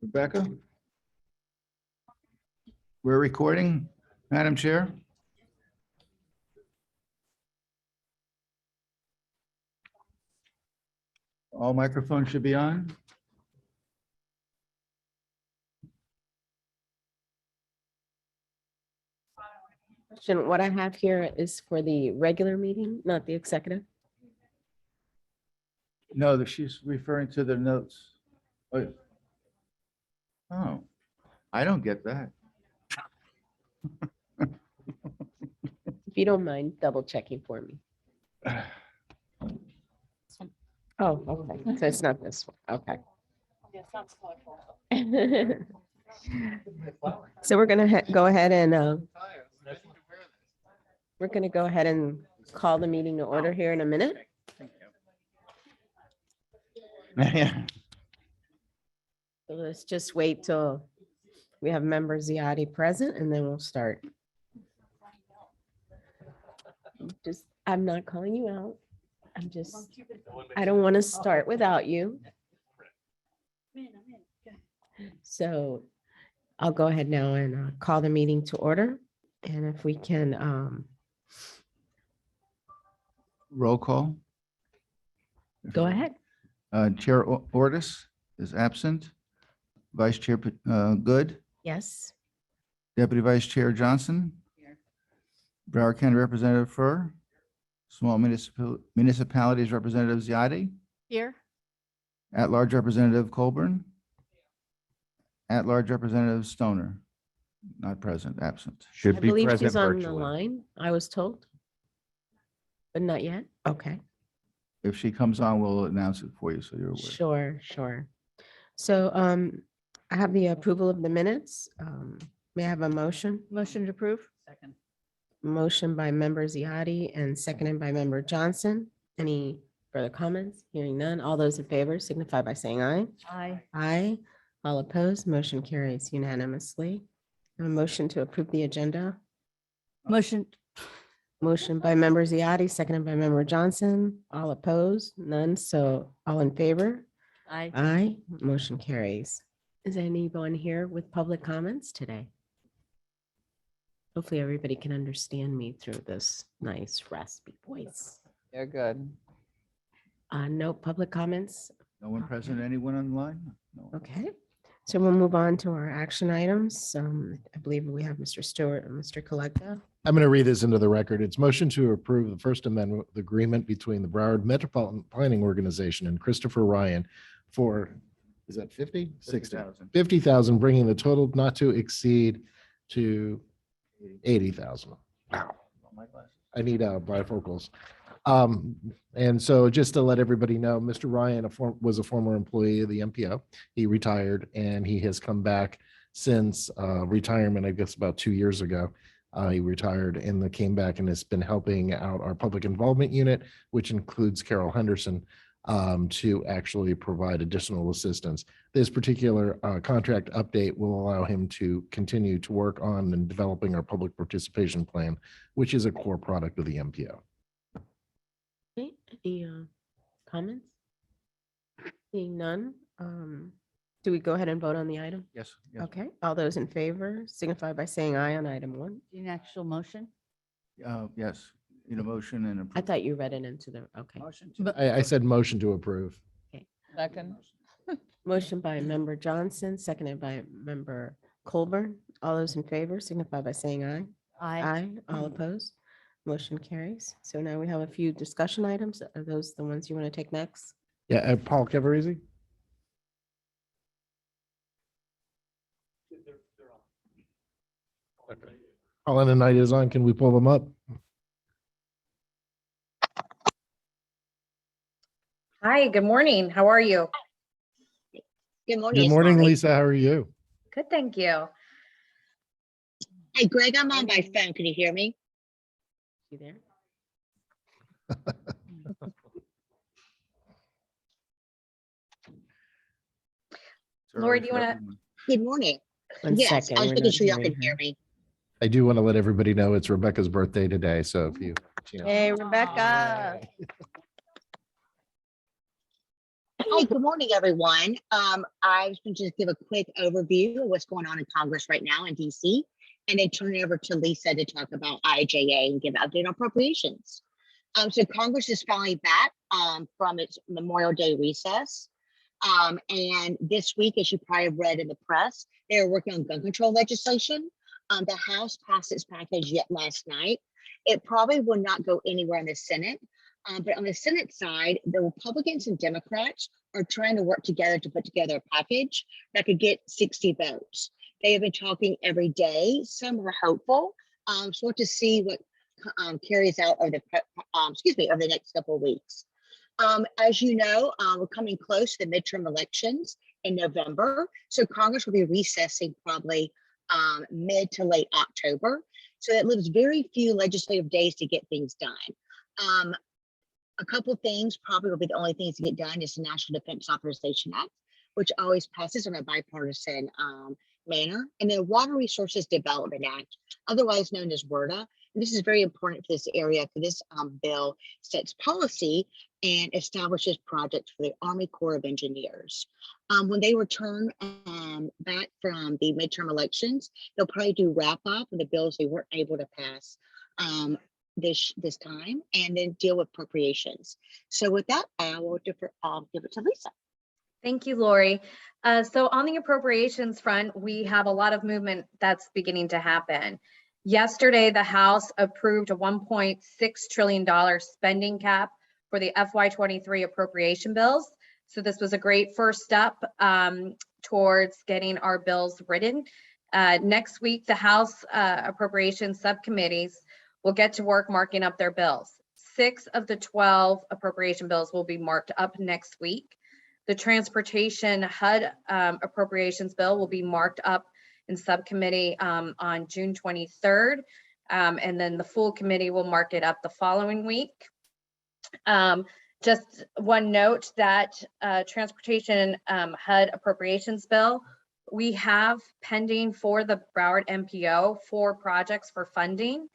Rebecca? We're recording, Madam Chair? All microphones should be on. What I have here is for the regular meeting, not the executive. No, she's referring to the notes. Oh, I don't get that. If you don't mind double checking for me. Oh, okay. So it's not this one. Okay. So we're gonna go ahead and we're gonna go ahead and call the meeting to order here in a minute. So let's just wait till we have member Ziotti present and then we'll start. I'm not calling you out. I don't want to start without you. So I'll go ahead now and call the meeting to order. And if we can Roll call. go ahead. Chair Ortis is absent. Vice Chair Good, Yes. Deputy Vice Chair Johnson. Broward County Representative Furr. Small Municipalities Representative Ziotti. Here. At-large Representative Colburn. At-large Representative Stoner. Not present, absent. I Should be believe present she's on the virtually. line, I was told. But not yet. Okay. If she comes on, we'll announce it for you, so you're aware. Sure, sure. So I have the approval of the minutes. May I have a motion? Motion to approve. Second. Motion by member Ziotti and seconded by member Johnson. Any further comments? Hearing none. All those in favor signify by saying aye. Aye. Aye. All opposed, motion carries unanimously. A motion to approve the agenda. Motion, Motion by member Ziotti, seconded by member Johnson. All opposed, none. So all in favor? aye. Aye, motion carries. Is anyone here with public comments today? Hopefully everybody can understand me through this nice raspy voice. They're good. No public comments. No one present, anyone online? No. Okay, so we'll move on to our action items. I believe we have Mr. Stewart and Mr. Collecta. I'm going to read this into the record. It's motion to approve the First Amendment agreement between the Broward Metropolitan Planning Organization and Christopher Ryan for, is that 50? 60. 50,000. 50,000, bringing the total not to exceed to 80,000. Wow. I need bifocals. And so just to let everybody know, Mr. Ryan was a former employee of the MPO. He retired and he has come back since retirement, I guess about 2 years ago. He retired and then came back and has been helping out our public involvement unit, which includes Carol Henderson, to actually provide additional assistance. This particular contract update will allow him to continue to work on and developing our public participation plan, which is a core product of the MPO. Okay, any comments? Seeing none, do we go ahead and vote on the item? Yes. Yes. Okay, all those in favor signify by saying aye on item 1. An actual motion? Yes, in a motion and. I approval. thought you read it into the, okay. I said motion to approve. Second. Motion by member Johnson, seconded by member Colburn. All those in favor signify by saying aye. Aye. All opposed? Motion carries. So now we have a few discussion items. Are those the ones you want to take next? Yeah, Paul Cavarese? Okay. Colin and Knight is on. Can we pull them up? Hi, good morning. How are you? Good morning. Good morning, Molly. Lisa. How are you? Good, thank you. Hey, Greg, I'm on my phone. Can you hear me? You there? Lori, do you wanna- Good morning. One Yes, second, I was we're making not sure y'all hearing can hear her. me. I do want to let everybody know it's Rebecca's birthday today. So if you know. Hey, Rebecca. Hi, good morning, everyone. I was going to just give a quick overview of what's going on in Congress right now in DC, and then turn it over to Lisa to talk about IJA and give an update on appropriations. So Congress is finally back from its Memorial Day recess. And this week, as you probably have read in the press, they're working on gun control legislation. The House passed its package yet last night. It probably will not go anywhere in the Senate. But on the Senate side, the Republicans and Democrats are trying to work together to put together a package that could get 60 votes. They have been talking every day. Some are hopeful. So we'll have to see what carries out over the next couple of weeks. As you know, we're coming close to the midterm elections in November. So Congress will be recessing probably mid to late October. So that leaves very few legislative days to get things done. A couple of things probably will be the only things to get done is the National Defense Authorization Act, which always passes on a bipartisan manner, and the Water Resources Development Act, otherwise known as WRDA. And this is very important for this area because this bill sets policy and establishes projects for the Army Corps of Engineers. When they return back from the midterm elections, they'll probably do wrap up of the bills they weren't able to pass this time, and then deal with appropriations. So with that, I will give it to Lisa. Thank you, Lori. So on the appropriations front, we have a lot of movement that's beginning to happen. Yesterday, the House approved a $1.6 trillion spending cap for the FY23 appropriation bills. So this was a great first step towards getting our bills written. Next week, the House appropriations subcommittees will get to work marking up their bills. 6 of the 12 appropriation bills will be marked up next week. The transportation HUD appropriations bill will be marked up in subcommittee on June 23rd. And then the full committee will mark it up the following week. Just one note that transportation HUD appropriations bill, we have pending for the Broward MPO 4 projects for funding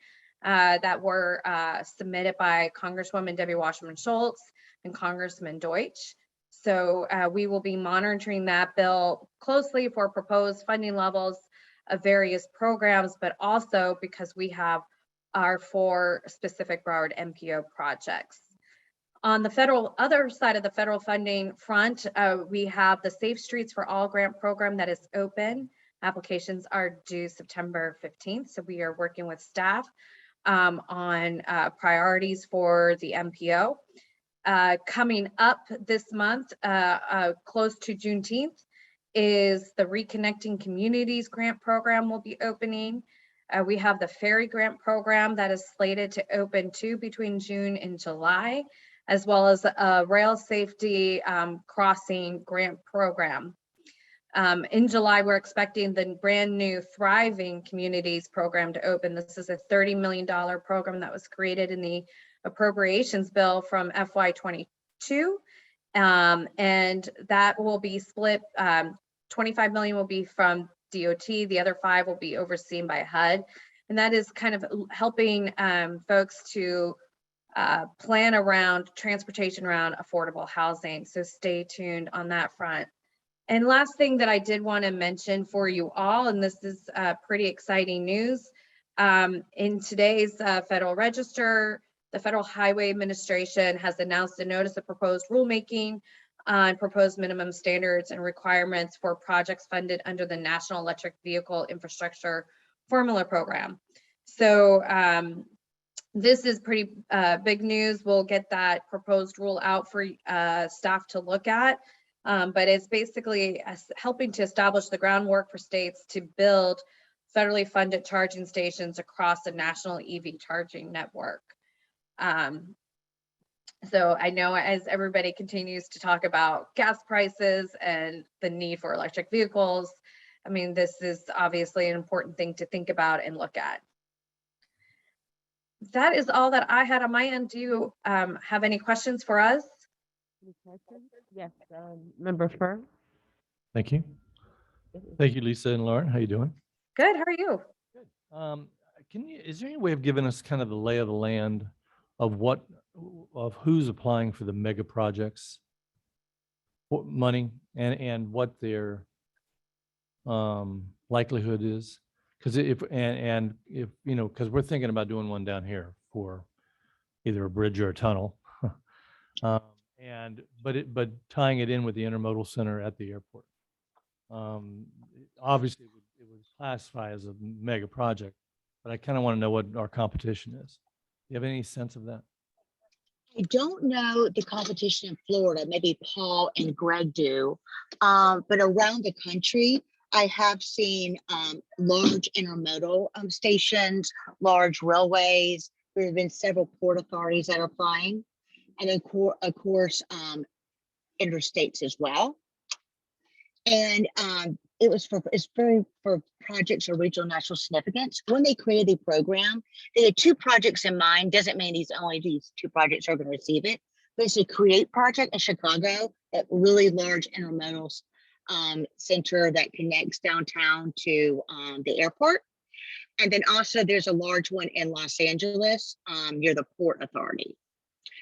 that were submitted by Congresswoman Debbie Wasserman Schultz and Congressman Deutsch. So we will be monitoring that bill closely for proposed funding levels of various programs, but also because we have our 4 specific Broward MPO projects. On the other side of the federal funding front, we have the Safe Streets for All grant program that is open. Applications are due September 15th. So we are working with staff on priorities for the MPO. Coming up this month, close to Juneteenth, is the Reconnecting Communities grant program will be opening. We have the Ferry grant program that is slated to open too between June and July, as well as a rail safety crossing grant program. In July, we're expecting the brand new Thriving Communities program to open. This is a $30 million program that was created in the appropriations bill from FY22. And that will be split, 25 million will be from DOT, the other 5 will be overseen by HUD. And that is kind of helping folks to plan around transportation around affordable housing. So stay tuned on that front. And last thing that I did want to mention for you all, and this is pretty exciting news, in today's Federal Register, the Federal Highway Administration has announced a notice of proposed rulemaking on proposed minimum standards and requirements for projects funded under the National Electric Vehicle Infrastructure Formula Program. So this is pretty big news. We'll get that proposed rule out for staff to look at. But it's basically helping to establish the groundwork for states to build federally funded charging stations across the national EV charging network. So I know as everybody continues to talk about gas prices and the need for electric vehicles, I mean, this is obviously an important thing to think about and look at. That is all that I had on my end. Do you have any questions for us? Yes, Member Fur. Thank you. Thank you, Lisa and Lauren. How you doing? Good, how are you? Is there any way of giving us kind of the lay of the land of who's applying for the mega projects? money and what their likelihood is? Because if, and if, you know, because we're thinking about doing one down here for either a bridge or a tunnel. But tying it in with the intermodal center at the airport. Obviously, it would classify as a mega project, but I kind of want to know what our competition is. Do you have any sense of that? I don't know the competition in Florida, maybe Paul and Greg do. But around the country, I have seen large intermodal stations, large railways. There have been several port authorities that are applying. And then of course, interstates as well. And it's for projects of regional national significance. When they created the program, they had 2 projects in mind. Doesn't mean these 2 projects are going to receive it, but it's a CREATE project in Chicago, that really large intermodal center that connects downtown to the airport. And then also there's a large one in Los Angeles near the Port Authority.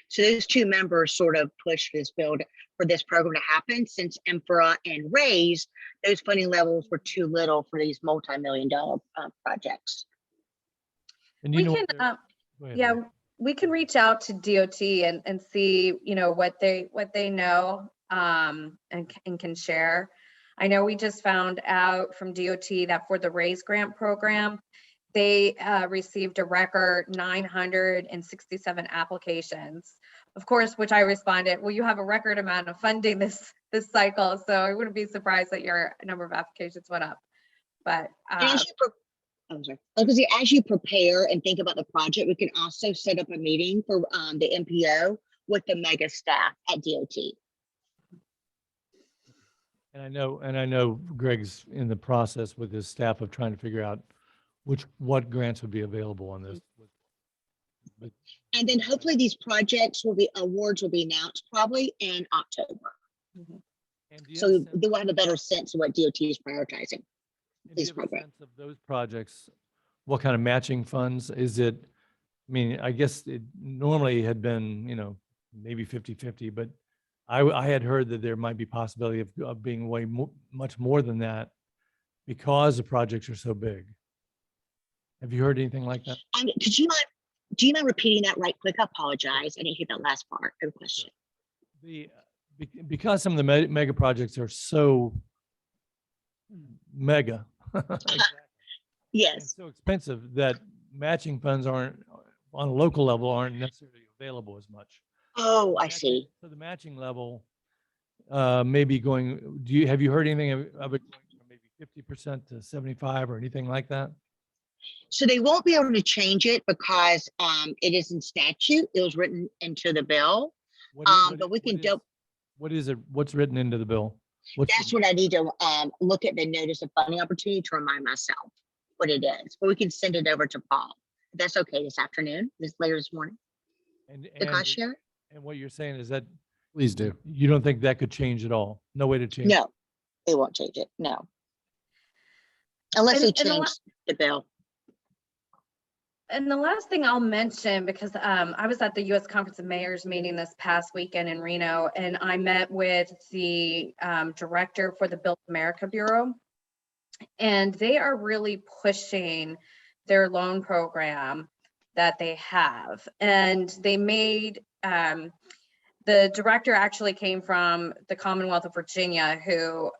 So those 2 members sort of pushed this bill for this program to happen, since MPO and RAISE, those funding levels were too little for these multi-million-dollar projects. And We you know, can, go ahead, yeah, Lynn. we can reach out to DOT and see, you know, what they know and can share. I know we just found out from DOT that for the RAISE grant program, they received a record 967 applications. Of course, which I responded, well, you have a record amount of funding this cycle, so I wouldn't be surprised that your number of applications went up. But And as you prepare and think about the project, we can also set up a meeting for the MPO with the mega staff at DOT. And I know Greg's in the process with his staff of trying to figure out what grants would be available on this. But And then hopefully these awards will be announced probably in October. and do you So have a sense- they will have a better sense of what DOT is prioritizing. and do you this have a program. sense of those projects, what kind of matching funds? Is it, I mean, I guess it normally had been, you know, maybe 50-50, but I had heard that there might be possibility of being much more than that because the projects are so big. Have you heard anything like that? Do you mind repeating that right quick? I apologize. I didn't hear that last part of the question. Because some of the mega projects are so mega and Yes. so expensive that matching funds aren't on a local level aren't necessarily available as much. Oh, I see. So the matching level may be going, have you heard anything of it going from maybe 50% to 75 or anything like that? So they won't be able to change it because it is in statute. It was written into the bill. But we can What is it? What's written into the bill? That's what I need to look at the notice of funding opportunity to remind myself what it is. But we can send it over to Paul. If that's okay this afternoon, later this morning. The cost share? And what you're saying is that Please do. you don't think that could change at all? No way to change? No, they won't change it. No. Unless they And the change the bill. And the last thing I'll mention, because I was at the U.S. Conference of Mayors meeting this past weekend in Reno, and I met with the director for the Build America Bureau, and they are really pushing their loan program that they have. And they made, the director actually came from the Commonwealth of Virginia, who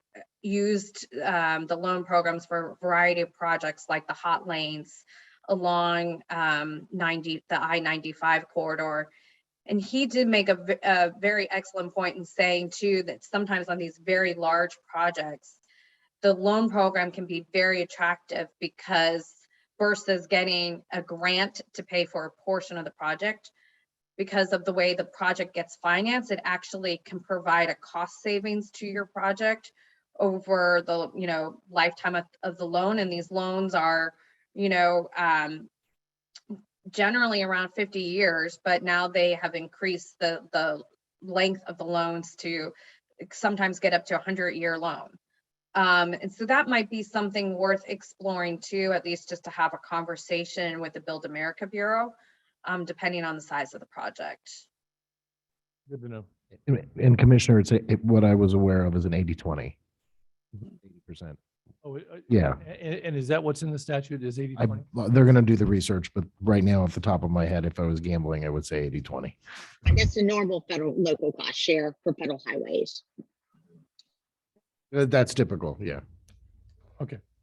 used the loan programs for a variety of projects like the hot lanes along the I-95 corridor. And he did make a very excellent point in saying too, that sometimes on these very large projects, the loan program can be very attractive because versus getting a grant to pay for a portion of the project, because of the way the project gets financed, it actually can provide a cost savings to your project over the, you know, lifetime of the loan. And these loans are, you know, generally around 50 years, but now they have increased the length of the loans to sometimes get up to 100-year loan. And so that might be something worth exploring too, at least just to have a conversation with the Build America Bureau, depending on the size of the project. Good to know. And Commissioner, what I was aware of is an 80-20. 80%. Oh, Yeah. And is that what's in the statute is 80/20? They're going to do the research, but right now off the top of my head, if I was gambling, I would say 80-20. And that's the normal federal local cost share for federal highways. That's typical. Yeah.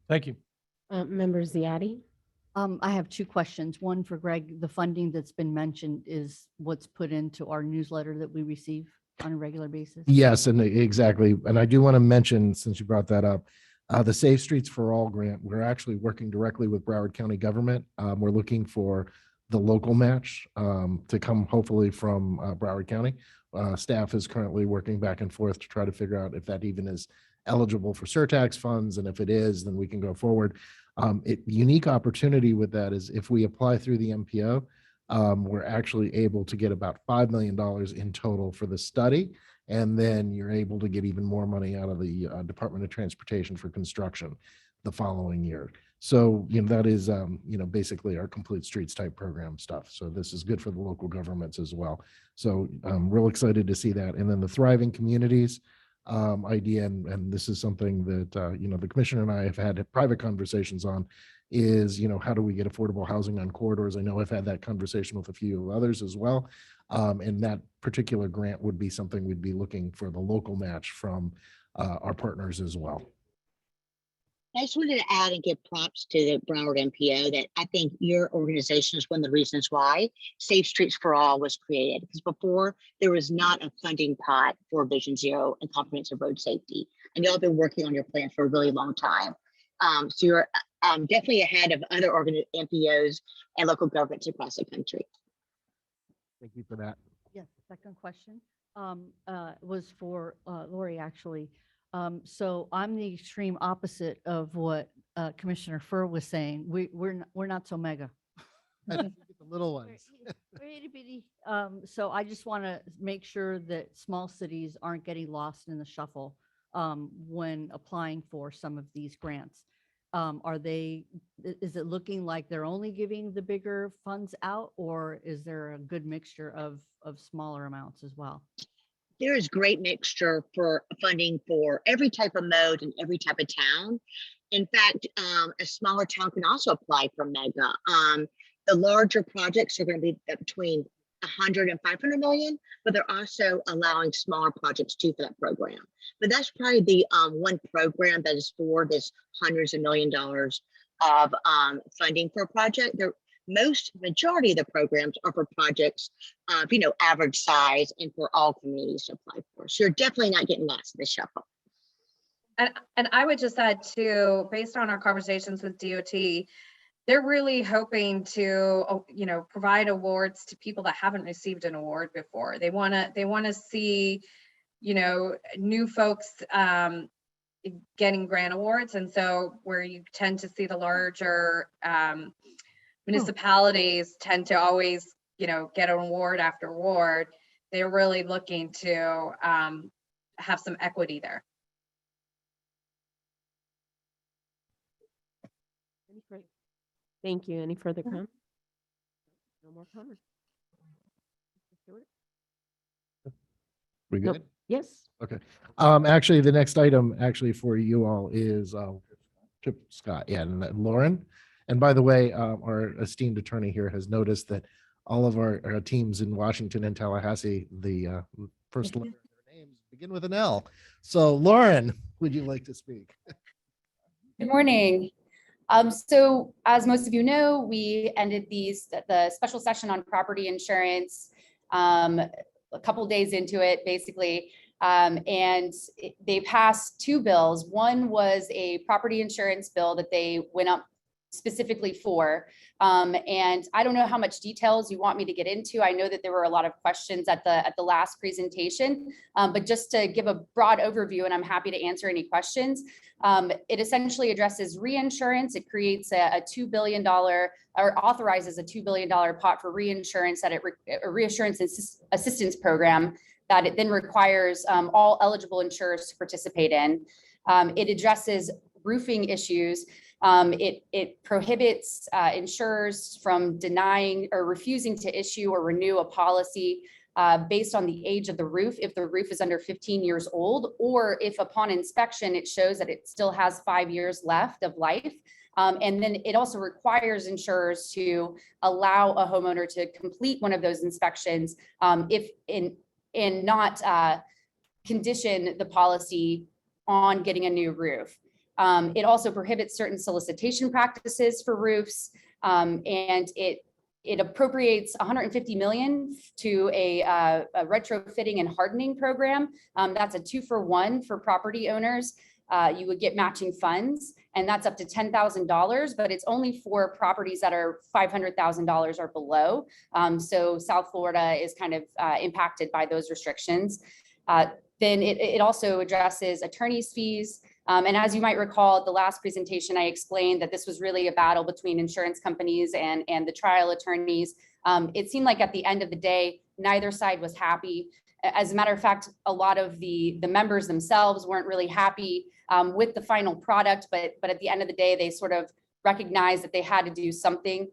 Thank you. Member Ziyadi? I have two questions. One for Greg. The funding that's been mentioned is what's put into our newsletter that we receive on a regular basis? Yes, and exactly. And I do want to mention, since you brought that up, the Safe Streets for All grant, we're actually working directly with Broward County government. We're looking for the local match to come hopefully from Broward County. Staff is currently working back and forth to try to figure out if that even is eligible for surtax funds. And if it is, then we can go forward. Unique opportunity with that is if we apply through the MPO, we're actually able to get about $5 million in total for the study. And then you're able to get even more money out of the Department of Transportation for construction the following year. So, that is, basically our complete streets type program stuff. So this is good for the local governments as well. So I'm real excited to see that. And then the thriving communities idea, and this is something that, the commissioner and I have had private conversations on is, how do we get affordable housing on corridors? I know I've had that conversation with a few others as well. And that particular grant would be something we'd be looking for the local match from our partners as well. I just wanted to add and give props to the Broward MPO that I think your organization is one of the reasons why Safe Streets for All was created. Because before there was not a funding pot for Vision Zero and comprehensive road safety. And y'all have been working on your plan for a really long time. So you're definitely ahead of other MPOs and local governments across the country. Thank you for that. Yes, the second question was for Lori, actually. So I'm the extreme opposite of what Commissioner Furr was saying. We're not so mega. The little ones. We're itty bitty. So I just want to make sure that small cities aren't getting lost in the shuffle when applying for some of these grants. Is it looking like they're only giving the bigger funds out, or is there a good mixture of smaller amounts as well? There is great mixture for funding for every type of mode and every type of town. In fact, a smaller town can also apply for MEGA. The larger projects are going to be between 100 and 500 million, but they're also allowing smaller projects too for that program. But that's probably the one program that is for this hundreds of $1 million of funding for a project. Majority of the programs are for projects of average size and for all communities to apply for. So you're definitely not getting lost in the shuffle. And I would just add too, based on our conversations with DOT, they're really hoping to, provide awards to people that haven't received an award before. They want to see, new folks getting grant awards. And so where you tend to see the larger municipalities tend to always, get an award after award, they're really looking to have some equity there. Great. Thank you. Any further comments? No more comments. We Nope. good? Yes. Okay. Actually, the next item for you all is Chip Scott. Yeah, and Lauren. And by the way, our esteemed attorney here has noticed that all of our teams in Washington and Tallahassee, the first letter of their names begin with an L. So Lauren, would you like to speak? Good morning. So as most of you know, we ended the special session on property insurance a couple days into it, basically. And they passed two bills. One was a property insurance bill that they went up specifically for. And I don't know how much details you want me to get into. I know that there were a lot of questions at the last presentation, but just to give a broad overview, and I'm happy to answer any questions. It essentially addresses reinsurance. It creates a $2 billion or authorizes a $2 billion pot for reinsurance a reassurance assistance program that it then requires all eligible insurers to participate in. It addresses roofing issues. It prohibits insurers from denying or refusing to issue or renew a policy based on the age of the roof, if the roof is under 15 years old, or if upon inspection, it shows that it still has 5 years left of life. And then it also requires insurers to allow a homeowner to complete one of those inspections if in not condition the policy on getting a new roof. It also prohibits certain solicitation practices for roofs, and it appropriates 150 million to a retrofitting and hardening program. That's a 2-for-1 for property owners. You would get matching funds, and that's up to $10,000, but it's only for properties that are $500,000 or below. So South Florida is kind of impacted by those restrictions. Then it also addresses attorney's fees. And as you might recall, at the last presentation, I explained that this was really a battle between insurance companies and the trial attorneys. It seemed like at the end of the day, neither side was happy. As a matter of fact, a lot of the members themselves weren't really happy with the final product, but at the end of the day, they sort of recognized that they had to do something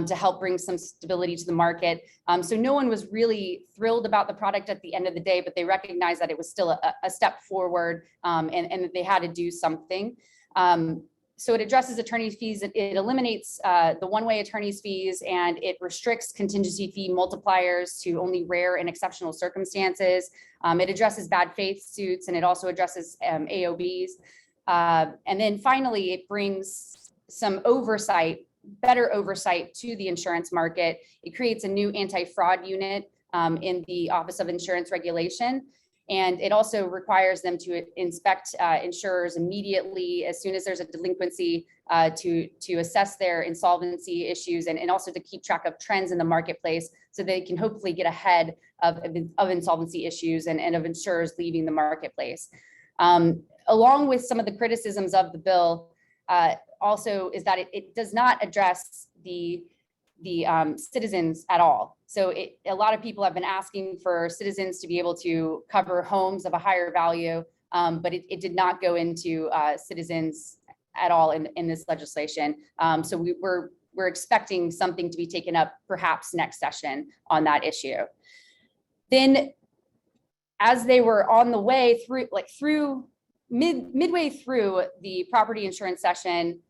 to help bring some stability to the market. So no one was really thrilled about the product at the end of the day, but they recognized that it was still a step forward and that they had to do something. So it addresses attorney's fees. It eliminates the one-way attorney's fees, and it restricts contingency fee multipliers to only rare and exceptional circumstances. It addresses bad faith suits, and it also addresses AOBs. And then finally, it brings some oversight, better oversight to the insurance market. It creates a new anti-fraud unit in the Office of Insurance Regulation. And it also requires them to inspect insurers immediately as soon as there's a delinquency to assess their insolvency issues and also to keep track of trends in the marketplace so they can hopefully get ahead of insolvency issues and of insurers leaving the marketplace. Along with some of the criticisms of the bill, also is that it does not address the citizens at all. So a lot of people have been asking for citizens to be able to cover homes of a higher value, but it did not go into citizens at all in this legislation. So we're expecting something to be taken up perhaps next session on that issue. Then as they were on the way through, midway through the property insurance session,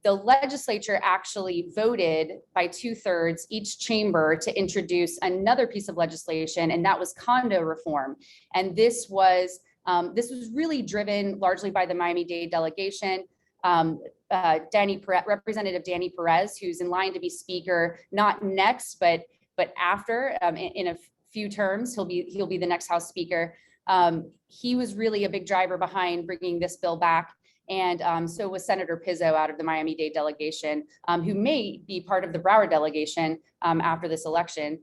the legislature actually voted by 2/3 each chamber to introduce another piece of legislation, and that was condo reform. And this was really driven largely by the Miami-Dade delegation. Representative Danny Perez, who's in line to be speaker, not next, but after in a few terms, he'll be the next House Speaker. He was really a big driver behind bringing this bill back. And so was Senator Pizzo out of the Miami-Dade delegation, who may be part of the Broward delegation after this election.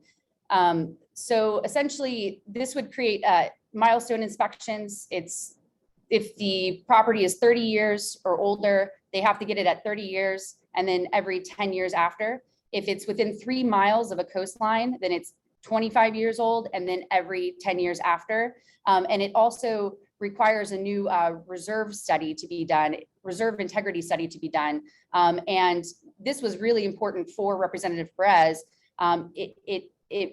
So essentially, this would create milestone inspections. If the property is 30 years or older, they have to get it at 30 years and then every 10 years after. If it's within 3 miles of a coastline, then it's 25 years old and then every 10 years after. And it also requires a new reserve study to be done, reserve integrity study to be done. And this was really important for Representative Perez. It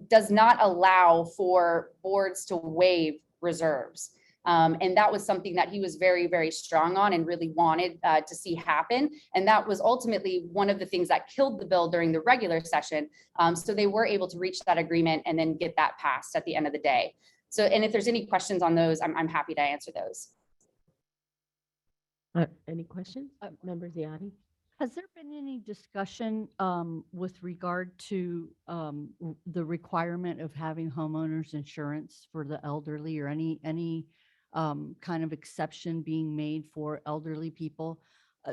does not allow for boards to waive reserves. And that was something that he was very, very strong on and really wanted to see happen. And that was ultimately one of the things that killed the bill during the regular session. So they were able to reach that agreement and then get that passed at the end of the day. So, and if there's any questions on those, I'm happy to answer those. Any questions? Member Ziotti? Has there been any discussion with regard to the requirement of having homeowners insurance for the elderly or any kind of exception being made for elderly people?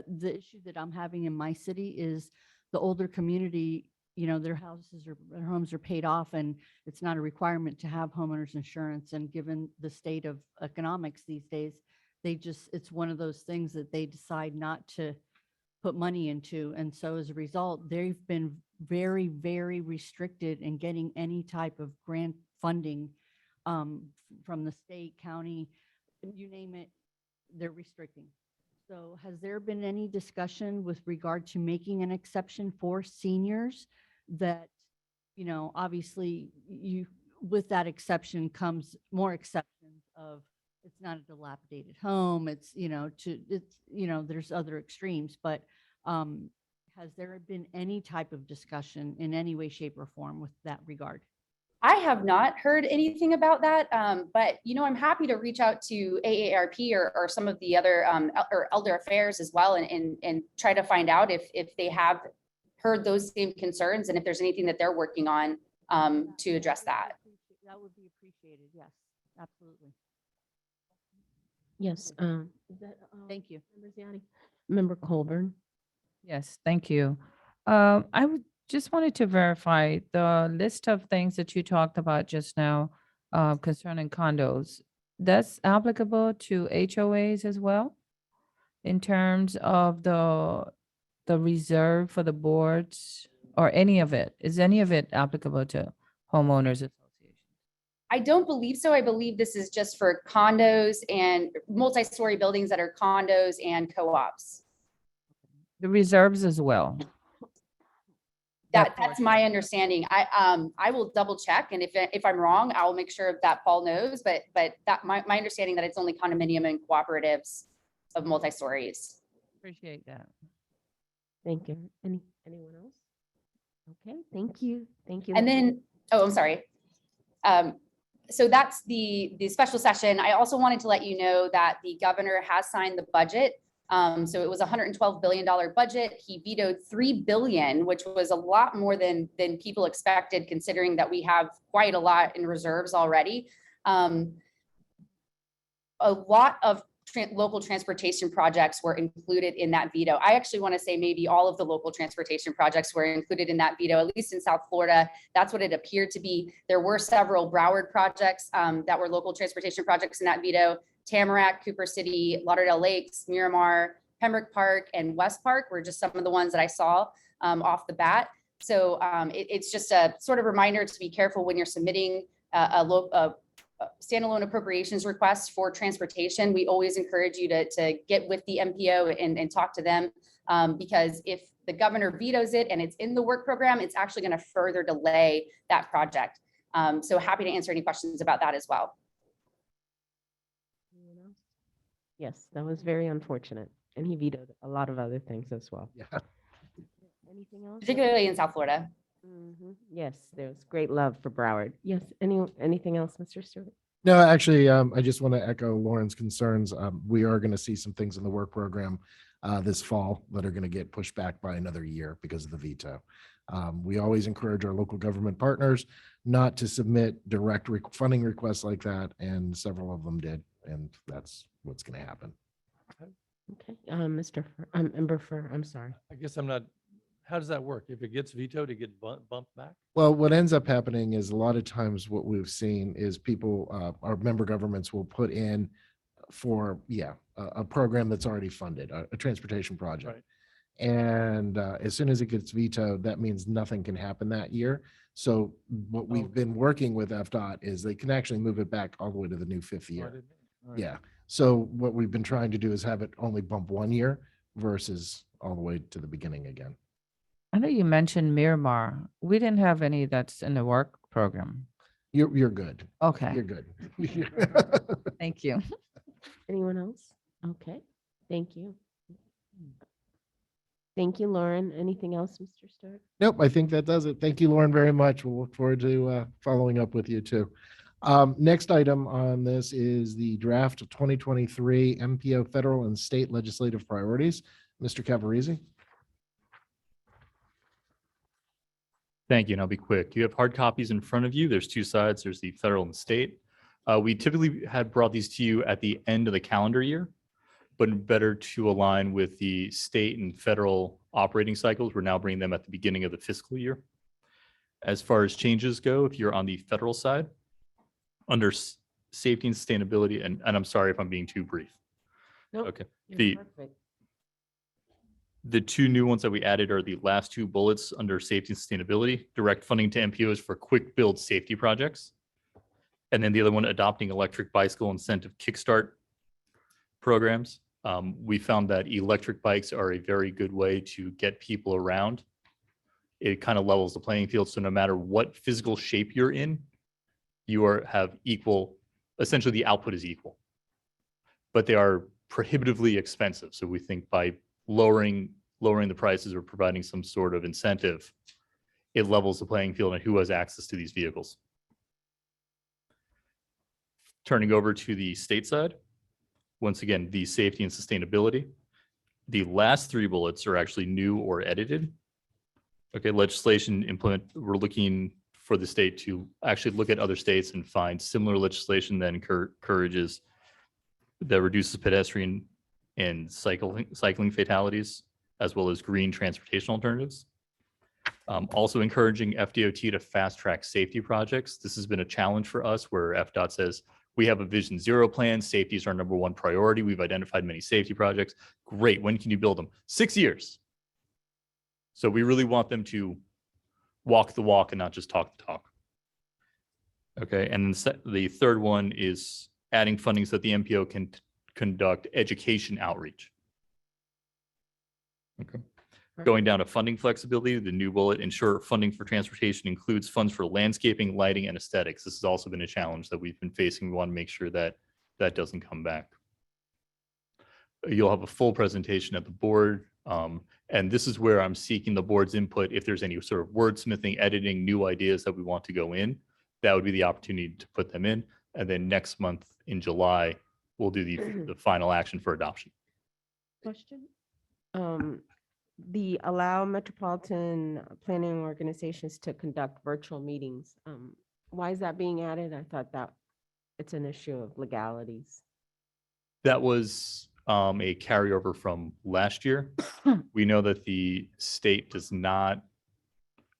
The issue that I'm having in my city is the older community, you know, their homes are paid off and it's not a requirement to have homeowners insurance. And given the state of economics these days, it's one of those things that they decide not to put money into. And so as a result, they've been very, very restricted in getting any type of grant funding from the state, county, you name it, they're restricting. So has there been any discussion with regard to making an exception for seniors that, you know, obviously with that exception comes more exceptions of, it's not a dilapidated home, it's, there's other extremes, but has there been any type of discussion in any way, shape, or form with that regard? I have not heard anything about that, but I'm happy to reach out to AARP or some of the other or Elder Affairs as well and try to find out if they have heard those same concerns and if there's anything that they're working on to address that. That would be appreciated. Yes, absolutely. Yes, is that, Thank you. Member Ziani? Member Colburn? Yes, thank you. I would just wanted to verify the list of things that you talked about just now concerning condos. That's applicable to HOAs as well? In terms of the reserve for the boards or any of it? Is any of it applicable to homeowners associations? I don't believe so. I believe this is just for condos and multi-story buildings that are condos and co-ops. The reserves as well. That's my understanding. I will double check, and if I'm wrong, I'll make sure that Paul knows, but that my understanding that it's only condominium and cooperatives of multi-stories. Appreciate that. Thank you. Anyone else? Okay, thank you. Thank you. And then, I'm sorry. So that's the special session. I also wanted to let you know that the governor has signed the budget. So it was a $112 billion budget. He vetoed $3 billion, which was a lot more than people expected, considering that we have quite a lot in reserves already. A lot of local transportation projects were included in that veto. I actually want to say maybe all of the local transportation projects were included in that veto, at least in South Florida. That's what it appeared to be. There were several Broward projects that were local transportation projects in that veto. Tamarack, Cooper City, Lauderdale Lakes, Miramar, Pembroke Park, and West Park were just some of the ones that I saw off the bat. So it's just a sort of reminder to be careful when you're submitting a standalone appropriations request for transportation. We always encourage you to get with the MPO and talk to them because if the governor vetoes it and it's in the work program, it's actually going to further delay that project. So happy to answer any questions about that as well. Yes, that was very unfortunate. And he vetoed a lot of other things as well. Yeah. Anything else? Particularly in South Florida. Yes, there's great love for Broward. Yes, anything else, Mr. Stewart? No, actually, I just want to echo Lauren's concerns. We are going to see some things in the work program this fall that are going to get pushed back by another year because of the veto. We always encourage our local government partners not to submit direct funding requests like that, and several of them did, and that's what's going to happen. Okay, Member Fur, I'm sorry. I guess I'm not, how does that work? If it gets vetoed, it gets bumped back? Well, what ends up happening is a lot of times what we've seen is people, our member governments will put in for, a program that's already funded, a transportation project. Right. And as soon as it gets vetoed, that means nothing can happen that year. So what we've been working with FDOT is they can actually move it back all the way to the new fifth year. Yeah. So what we've been trying to do is have it only bump 1 year versus all the way to the beginning again. I know you mentioned Miramar. We didn't have any that's in the work program. You're good. Okay, You're good. thank you. Anyone else? Okay, thank you. Thank you, Lauren. Anything else, Mr. Stewart? Nope, I think that does it. Thank you, Lauren, very much. We'll look forward to following up with you too. Next item on this is the draft of 2023 MPO federal and state legislative priorities. Mr. Cavarese. Thank you, and I'll be quick. You have hard copies in front of you. There's two sides. There's the federal and state. We typically had brought these to you at the end of the calendar year, but better to align with the state and federal operating cycles. We're now bringing them at the beginning of the fiscal year. As far as changes go, if you're on the federal side, under safety and sustainability, and I'm sorry if I'm being too brief. Nope, Okay. you're perfect. The two new ones that we added are the last two bullets under safety and sustainability, direct funding to MPOs for quick build safety projects. And then the other one, adopting electric bicycle incentive Kickstart programs. We found that electric bikes are a very good way to get people around. It kind of levels the playing field. So no matter what physical shape you're in, have equal, essentially the output is equal, but they are prohibitively expensive. So we think by lowering the prices or providing some sort of incentive, it levels the playing field on who has access to these vehicles. Turning over to the state side, once again, the safety and sustainability. The last three bullets are actually new or edited. Okay, legislation implement, we're looking for the state to actually look at other states and find similar legislation that encourages, that reduces pedestrian and cycling fatalities, as well as green transportation alternatives. Also encouraging FDOT to fast track safety projects. This has been a challenge for us where FDOT says, we have a Vision Zero plan. Safety is our number one priority. We've identified many safety projects. Great. When can you build them? 6 years. So we really want them to walk the walk and not just talk the talk. Okay. And the third one is adding funding so that the MPO can conduct education outreach. Okay. Going down to funding flexibility, the new bullet, ensure funding for transportation includes funds for landscaping, lighting, and aesthetics. This has also been a challenge that we've been facing. We want to make sure that that doesn't come back. You'll have a full presentation at the board. And this is where I'm seeking the board's input. If there's any sort of wordsmithing, editing, new ideas that we want to go in, that would be the opportunity to put them in. And then next month in July, we'll do the final action for adoption. Question? The allow metropolitan planning organizations to conduct virtual meetings. Why is that being added? I thought that it's an issue of legalities. That was a carryover from last year. We know that the state does not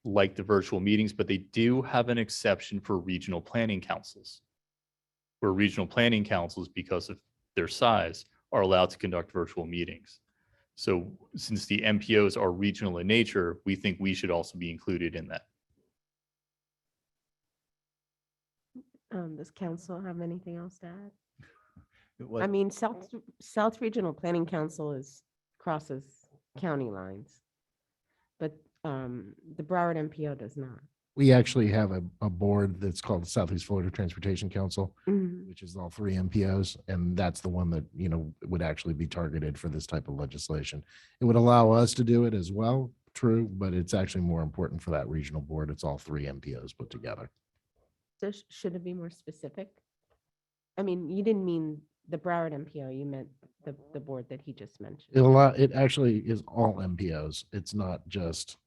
like the virtual meetings, but they do have an exception for regional planning councils, where regional planning councils, because of their size, are allowed to conduct virtual meetings. So since the MPOs are regional in nature, we think we should also be included in that. Does council have anything else to add? What- I mean, South Regional Planning Council crosses county lines, but the Broward MPO does not. We actually have a board that's called the Southeast Florida Transportation Council, Mhm. which is all three MPOs, and that's the one that, would actually be targeted for this type of legislation. It would allow us to do it as well, true, but it's actually more important for that regional board. It's all three MPOs put together. So should it be more specific? I mean, you didn't mean the Broward MPO, you meant the board that he just mentioned. It actually is all MPOs. It's not just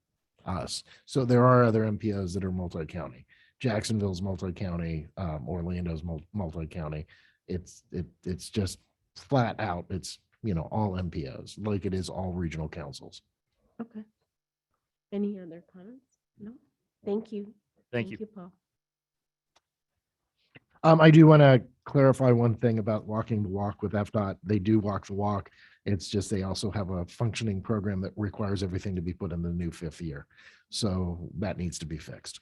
us. So there are other MPOs that are multi-county. Jacksonville's multi-county, Orlando's multi-county. It's just flat out. It's, all MPOs, like it is all regional councils. Okay. Any other comments? No? Thank you. Thank you. Paul. I do want to clarify one thing about walking the walk with FDOT. They do walk the walk. It's just they also have a functioning program that requires everything to be put in the new 5th year. So that needs to be fixed.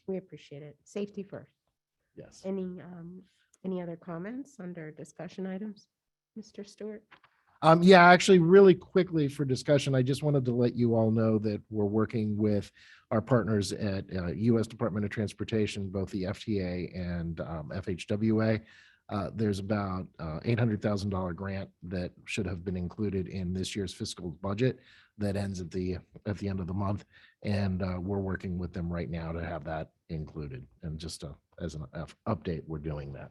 We appreciate it. Safety first. Yes. Any other comments under discussion items? Mr. Stewart? Yeah, actually, really quickly for discussion, I just wanted to let you all know that we're working with our partners at U.S. Department of Transportation, both the FTA and FHWA. There's about $800,000 grant that should have been included in this year's fiscal budget that ends at the end of the month, and we're working with them right now to have that included. And just as an update, we're doing that.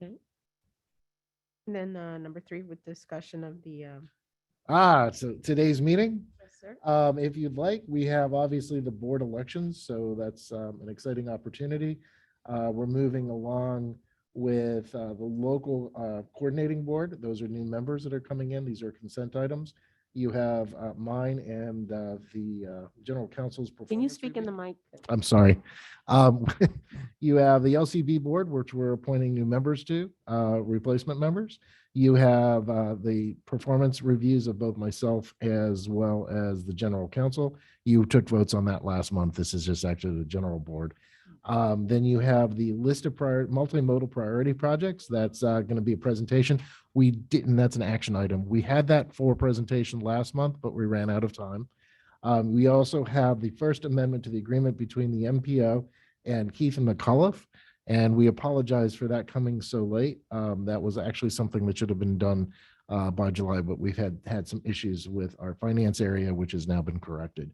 Okay. And then number 3 with discussion of the. So today's meeting. Yes, sir. If you'd like, we have obviously the board elections, so that's an exciting opportunity. We're moving along with the local coordinating board. Those are new members that are coming in. These are consent items. You have mine and the general counsel's. Can you performance speak in the review. mic? I'm sorry. You have the LCB board, which we're appointing new members to, replacement members. You have the performance reviews of both myself as well as the general counsel. You took votes on that last month. This is just actually the general board. Then you have the list of multimodal priority projects. That's going to be a presentation. We didn't, that's an action item. We had that for presentation last month, but we ran out of time. We also have the first amendment to the agreement between the MPO and Keith and McCullough. And we apologize for that coming so late. That was actually something that should have been done by July, but we've had some issues with our finance area, which has now been corrected.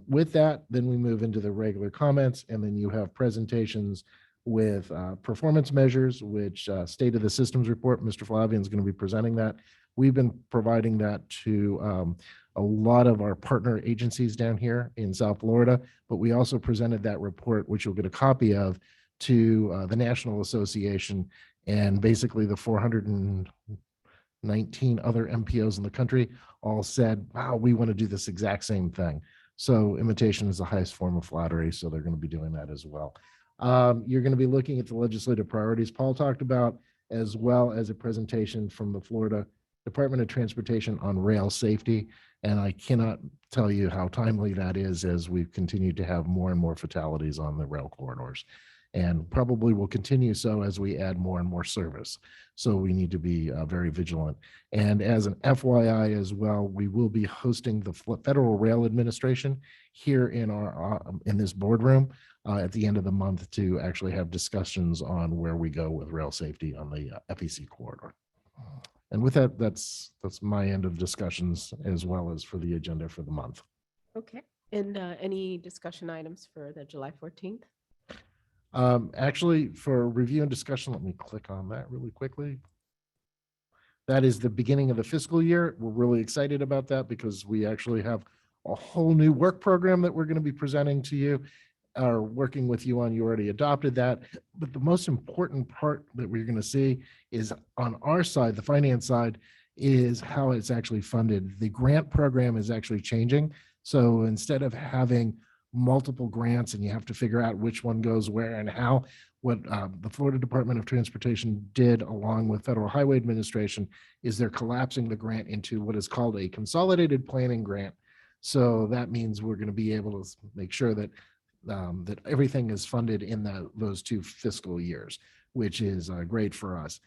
With that, then we move into the regular comments, and then you have presentations with performance measures, which State of the Systems Report, Mr. Flavian is going to be presenting that. We've been providing that to a lot of our partner agencies down here in South Florida, but we also presented that report, which you'll get a copy of, to the National Association and basically the 419 other MPOs in the country all said, wow, we want to do this exact same thing. So imitation is the highest form of flattery. So they're going to be doing that as well. You're going to be looking at the legislative priorities Paul talked about, as well as a presentation from the Florida Department of Transportation on rail safety. And I cannot tell you how timely that is as we've continued to have more and more fatalities on the rail corridors. And probably will continue so as we add more and more service. So we need to be very vigilant. And as an FYI as well, we will be hosting the Federal Rail Administration here in our in this boardroom at the end of the month to actually have discussions on where we go with rail safety on the FEC corridor. And with that, that's my end of discussions as well as for the agenda for the month. Okay. And any discussion items for the July 14th? Actually, for review and discussion, let me click on that really quickly. That is the beginning of the fiscal year. We're really excited about that because we actually have a whole new work program that we're going to be presenting to you or working with you on. You already adopted that. But the most important part that we're going to see is on our side, the finance side, is how it's actually funded. The grant program is actually changing. So instead of having multiple grants and you have to figure out which one goes where and how, what the Florida Department of Transportation did along with Federal Highway Administration is they're collapsing the grant into what is called a consolidated planning grant. So that means we're going to be able to make sure that that everything is funded in those 2 fiscal years, which is great for us.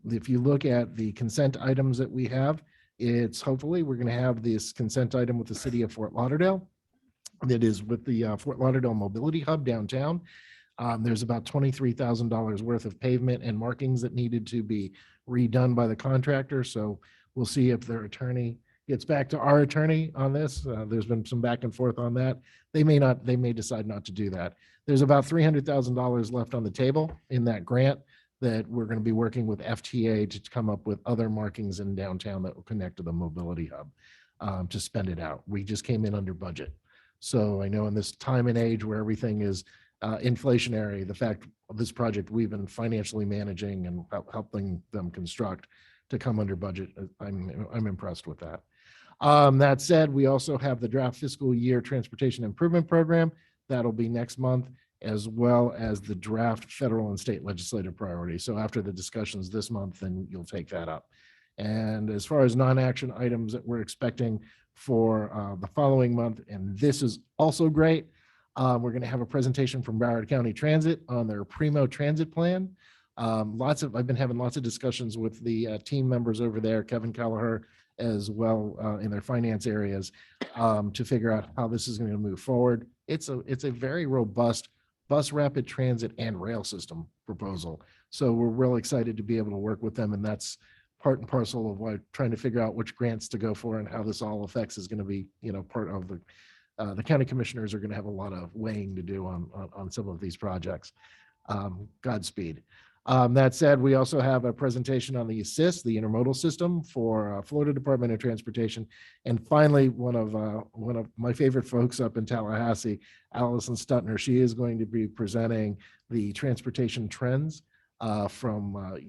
If you look at the consent items that we have, it's hopefully we're going to have this consent item with the city of Fort Lauderdale. That is with the Fort Lauderdale Mobility Hub downtown. There's about $23,000 worth of pavement and markings that needed to be redone by the contractor. So we'll see if their attorney gets back to our attorney on this. There's been some back and forth on that. They may decide not to do that. There's about $300,000 left on the table in that grant that we're going to be working with FTA to come up with other markings in downtown that will connect to the mobility hub to spend it out. We just came in under budget. So I know in this time and age where everything is inflationary, the fact of this project we've been financially managing and helping them construct to come under budget, I'm impressed with that. That said, we also have the draft fiscal year transportation improvement program. That'll be next month, as well as the draft federal and state legislative priorities. So after the discussions this month, then you'll take that up. And as far as non-action items that we're expecting for the following month, and this is also great, we're going to have a presentation from Broward County Transit on their Primo Transit Plan. I've been having lots of discussions with the team members over there, Kevin Kelleher, as well in their finance areas to figure out how this is going to move forward. It's a very robust bus rapid transit and rail system proposal. So we're real excited to be able to work with them, and that's part and parcel of why trying to figure out which grants to go for and how this all affects is going to be, part of the county commissioners are going to have a lot of weighing to do on some of these projects. Godspeed. That said, we also have a presentation on the ASSIST, the intermodal system for Florida Department of Transportation. And finally, one of my favorite folks up in Tallahassee, Allison Stutner, she is going to be presenting the transportation trends from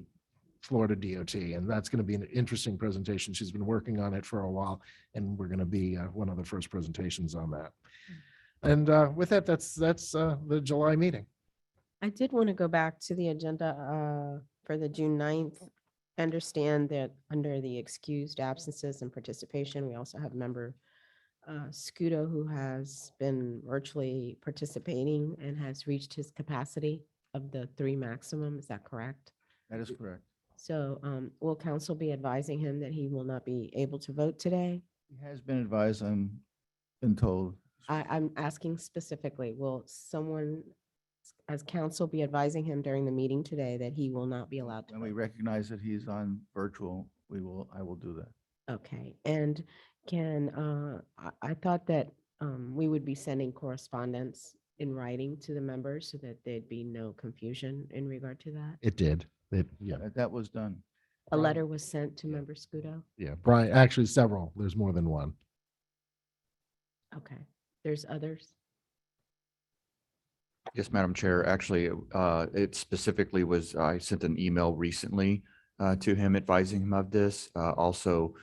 Florida DOT. And that's going to be an interesting presentation. She's been working on it for a while, and we're going to be one of the first presentations on that. And with that, that's the July meeting. I did want to go back to the agenda for the June 9th. I understand that under the excused absences and participation, we also have member Scudo, who has been virtually participating and has reached his capacity of the 3 maximum. Is that correct? That is correct. So will council be advising him that he will not be able to vote today? He has been advised, I'm been told. I'm asking specifically, will someone as council, be advising him during the meeting today that he will not be allowed to When we vote. recognize that he's on virtual, I will do that. Okay, and I thought that we would be sending correspondence in writing to the members so that there'd be no confusion in regard to that. It did. Yeah, That was done. A Right. letter was sent to Yeah. Member Scudo. yeah. Brian, actually several. There's more than one. Okay, there's others. Yes, Madam Chair. Actually, it specifically was, I sent an email recently to him advising him of this. Also,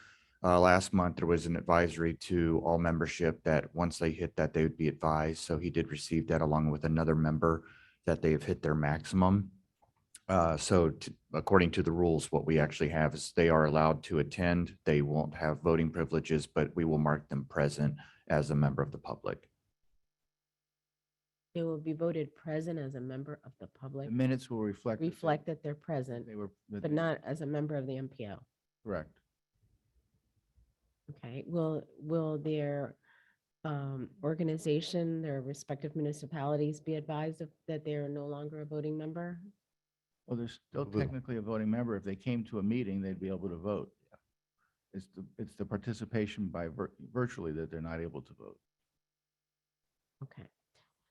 last month, there was an advisory to all membership that once they hit that, they would be advised. So he did receive that along with another member that they have hit their maximum. According to the rules, what we actually have is they are allowed to attend. They won't have voting privileges, but we will mark them present as a member of the public. They will be voted present as a member of the public, The minutes will reflect. reflect that they're present, They were. but not as a member of the MPO. Correct. Okay, will their organization, their respective municipalities be advised that they are no longer a voting member? Well, they're still Will. technically a voting member. If they came to a meeting, they'd be able to vote. It's the participation by virtually that they're not able to vote. Okay,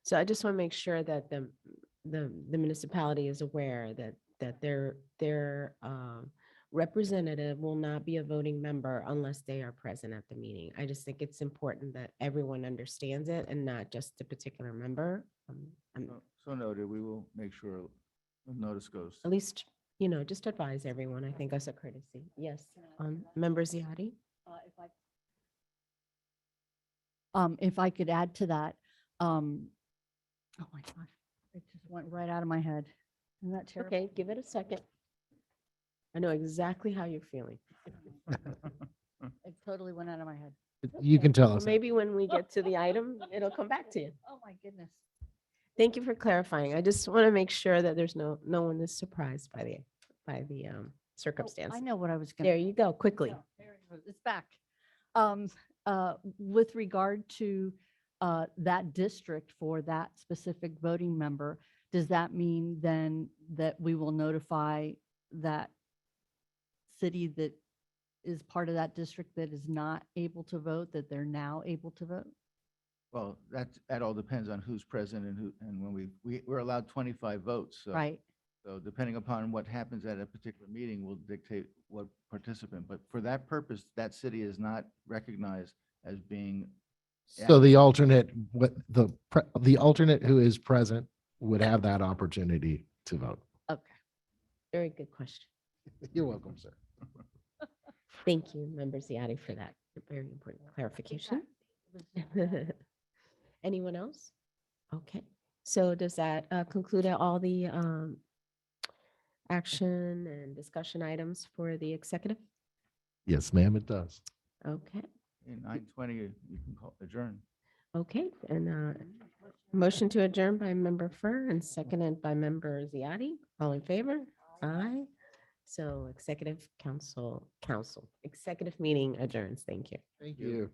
so I just want to make sure that the municipality is aware that their representative will not be a voting member unless they are present at the meeting. I just think it's important that everyone understands it and not just the particular member. So noted, we will make sure the notice goes. At least, just advise everyone, I think, as a courtesy. Yes, Member Ziadi? If I could add to that, oh my gosh, it just went right out of my head. Isn't that terrible? Okay, give it a second. I know exactly how you're feeling. It totally went out of my head. You can tell Well, us. Maybe when we get to the item, it'll come back to you. Oh, my goodness. Thank you for clarifying. I just want to make sure that there's no one is surprised by the Oh, circumstance. I know what I was going There you go, quickly. It's back. With regard to that district for that specific voting member, does that mean then that we will notify that city that is part of that district that is not able to vote, that they're now able to vote? Well, that all depends on who's present and when we're allowed 25 votes. So, Right? So depending upon what happens at a particular meeting will dictate what participant. But for that purpose, that city is not recognized as being. So the alternate, the alternate who is present would have that opportunity to vote. Okay. Very good question. You're welcome, sir. Thank you, Member Ziadi, for that very important clarification. Anyone else? Okay, so does that conclude all the action and discussion items for the executive? Yes, ma'am, it does. Okay, In 9:20, you can call adjourn. okay, and motion to adjourn by Member Fur and seconded by Member Ziadi. All in favor? Aye. So executive executive meeting adjourns. Thank you. Thank you.